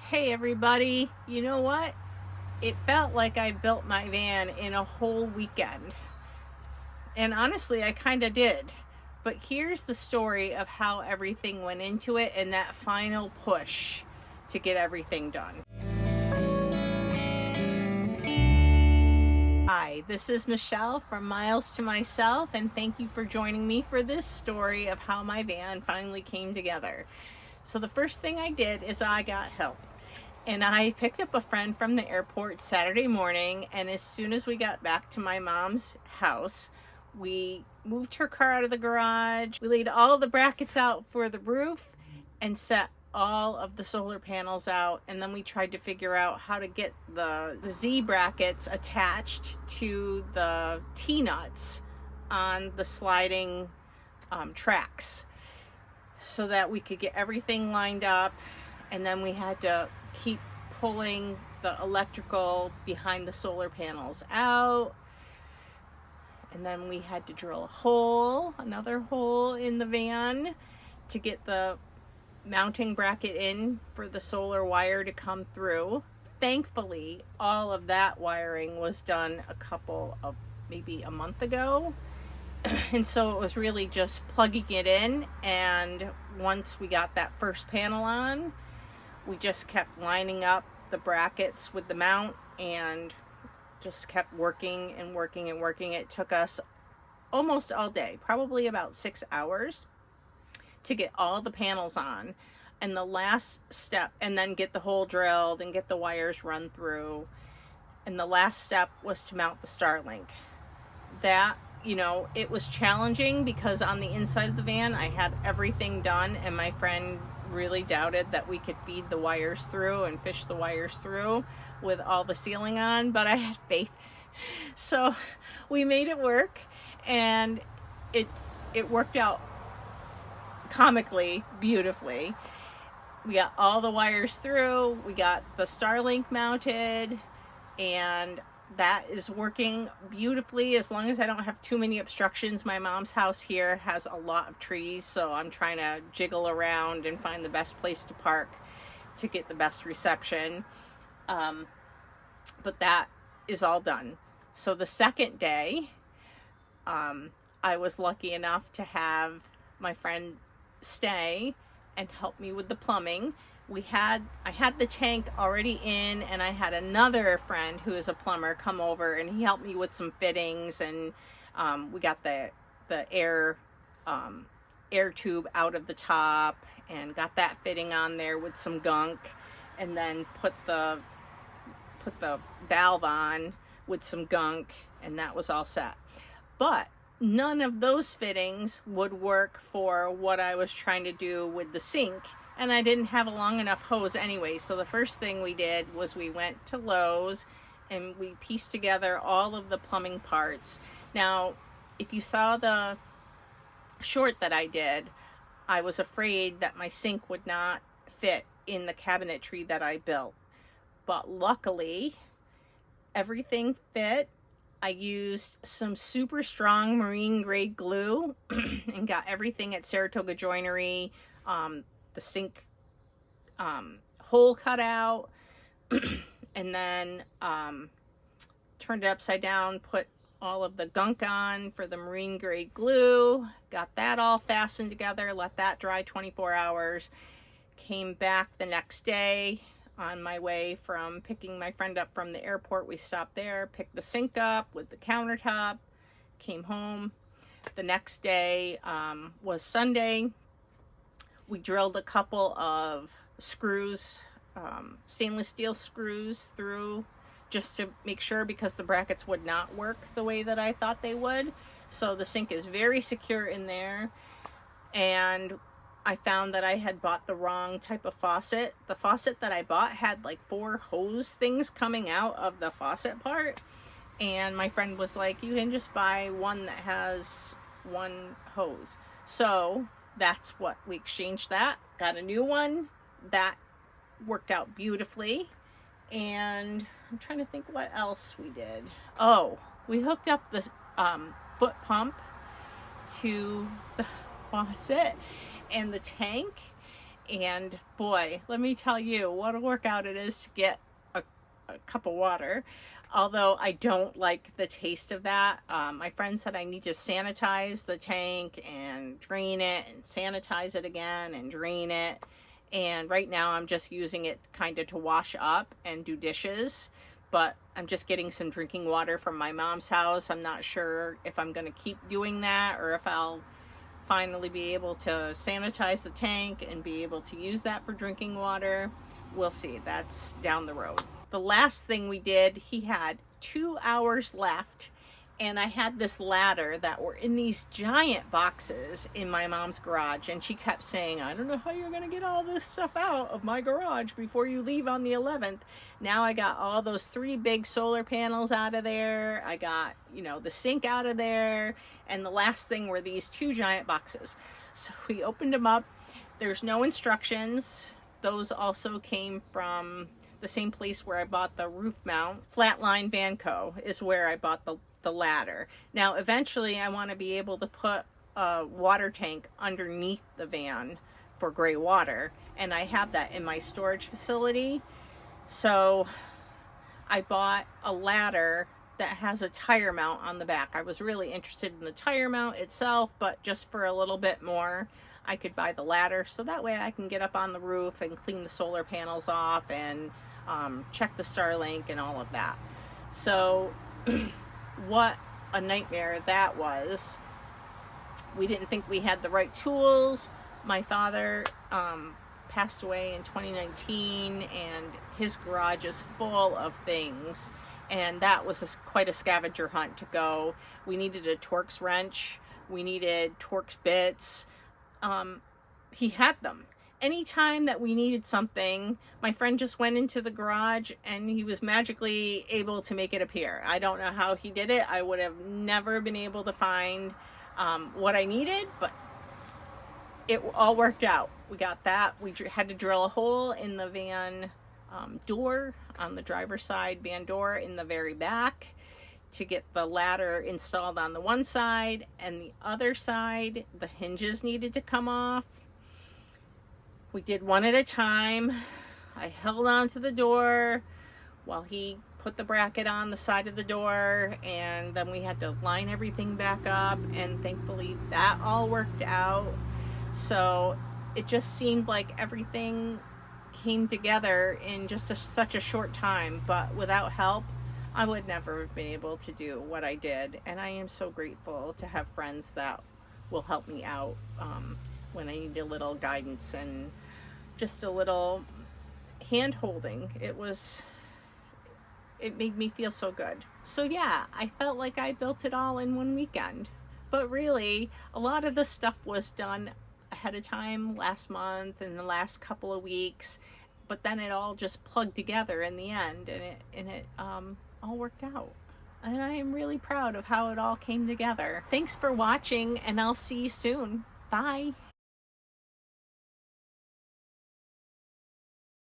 Hey everybody, you know what? It felt like I built my van in a whole weekend. And honestly, I kind of did. But here's the story of how everything went into it and that final push to get everything done. Hi, this is Michelle from Miles to Myself, and thank you for joining me for this story of how my van finally came together. So the first thing I did is I got help. And I picked up a friend from the airport Saturday morning, and as soon as we got back to my mom's house, we moved her car out of the garage. We laid all the brackets out for the roof and set all of the solar panels out, and then we tried to figure out how to get the Z brackets attached to the T-nuts on the sliding tracks so that we could get everything lined up. And then we had to keep pulling the electrical behind the solar panels out. And then we had to drill a hole, another hole in the van to get the mounting bracket in for the solar wire to come through. Thankfully, all of that wiring was done maybe a month ago. And so it was really just plugging it in, and once we got that first panel on, we just kept lining up the brackets with the mount and just kept working and working and working. It took us almost all day, probably about 6 hours, to get all the panels on. And the last step, and then get the hole drilled and get the wires run through. And the last step was to mount the Starlink. That, it was challenging because on the inside of the van, I had everything done, and my friend really doubted that we could feed the wires through and fish the wires through with all the sealing on, but I had faith. So we made it work, and it worked out comically beautifully. We got all the wires through, we got the Starlink mounted, and that is working beautifully as long as I don't have too many obstructions. My mom's house here has a lot of trees, so I'm trying to jiggle around and find the best place to park to get the best reception. But that is all done. So the second day, I was lucky enough to have my friend stay and help me with the plumbing. I had the tank already in, and I had another friend who is a plumber come over, and he helped me with some fittings, and we got the air tube out of the top and got that fitting on there with some gunk, and then put the valve on with some gunk, and that was all set. But none of those fittings would work for what I was trying to do with the sink, and I didn't have a long enough hose anyway. So the first thing we did was we went to Lowe's and we pieced together all of the plumbing parts. Now, if you saw the short that I did, I was afraid that my sink would not fit in the cabinetry that I built. But luckily, everything fit. I used some super strong marine grade glue and got everything at Saratoga Joinery. The sink hole cut out, and then turned it upside down, put all of the gunk on for the marine grade glue, got that all fastened together, let that dry 24 hours, came back the next day. On my way from picking my friend up from the airport, we stopped there, picked the sink up with the countertop, came home. The next day was Sunday. We drilled a couple of screws, stainless steel screws through, just to make sure, because the brackets would not work the way that I thought they would. So the sink is very secure in there. And I found that I had bought the wrong type of faucet. The faucet that I bought had like 4 hose things coming out of the faucet part. And my friend was like, you can just buy one that has 1 hose. So that's what we exchanged that. Got a new one. That worked out beautifully. And I'm trying to think what else we did. Oh, we hooked up the foot pump to the faucet and the tank, And boy, let me tell you what a workout it is to get a cup of water. Although I don't like the taste of that. My friend said I need to sanitize the tank and drain it and sanitize it again and drain it. And right now I'm just using it kind of to wash up and do dishes. But I'm just getting some drinking water from my mom's house. I'm not sure if I'm going to keep doing that or if I'll finally be able to sanitize the tank and be able to use that for drinking water. We'll see. That's down the road. The last thing we did, he had 2 hours left, and I had this ladder that were in these giant boxes in my mom's garage, and she kept saying, I don't know how you're going to get all this stuff out of my garage before you leave on the 11th. Now I got all those 3 big solar panels out of there. I got, the sink out of there, and the last thing were these 2 giant boxes. So we opened them up. There's no instructions. Those also came from the same place where I bought the roof mount. Flatline Van Co. is where I bought the ladder. Now, eventually I want to be able to put a water tank underneath the van for gray water, and I have that in my storage facility. So I bought a ladder that has a tire mount on the back. I was really interested in the tire mount itself, but just for a little bit more, I could buy the ladder, so that way I can get up on the roof and clean the solar panels off and check the Starlink and all of that. So what a nightmare that was. We didn't think we had the right tools. My father passed away in 2019, and his garage is full of things, and that was quite a scavenger hunt to go. We needed a Torx wrench, we needed Torx bits. He had them. Anytime that we needed something, my friend just went into the garage and he was magically able to make it appear. I don't know how he did it. I would have never been able to find what I needed, but it all worked out. We got that. We had to drill a hole in the van door, on the driver's side van door in the very back, to get the ladder installed on the one side, and the other side, the hinges needed to come off. We did one at a time. I held on to the door while he put the bracket on the side of the door, and then we had to line everything back up, and thankfully that all worked out. So it just seemed like everything came together in just such a short time, but without help, I would never have been able to do what I did. And I am so grateful to have friends that will help me out when I need a little guidance and just a little hand holding. It made me feel so good. So yeah, I felt like I built it all in one weekend. But really, a lot of the stuff was done ahead of time last month and the last couple of weeks. But then it all just plugged together in the end, and it all worked out. And I am really proud of how it all came together. Thanks for watching, and I'll see you soon. Bye.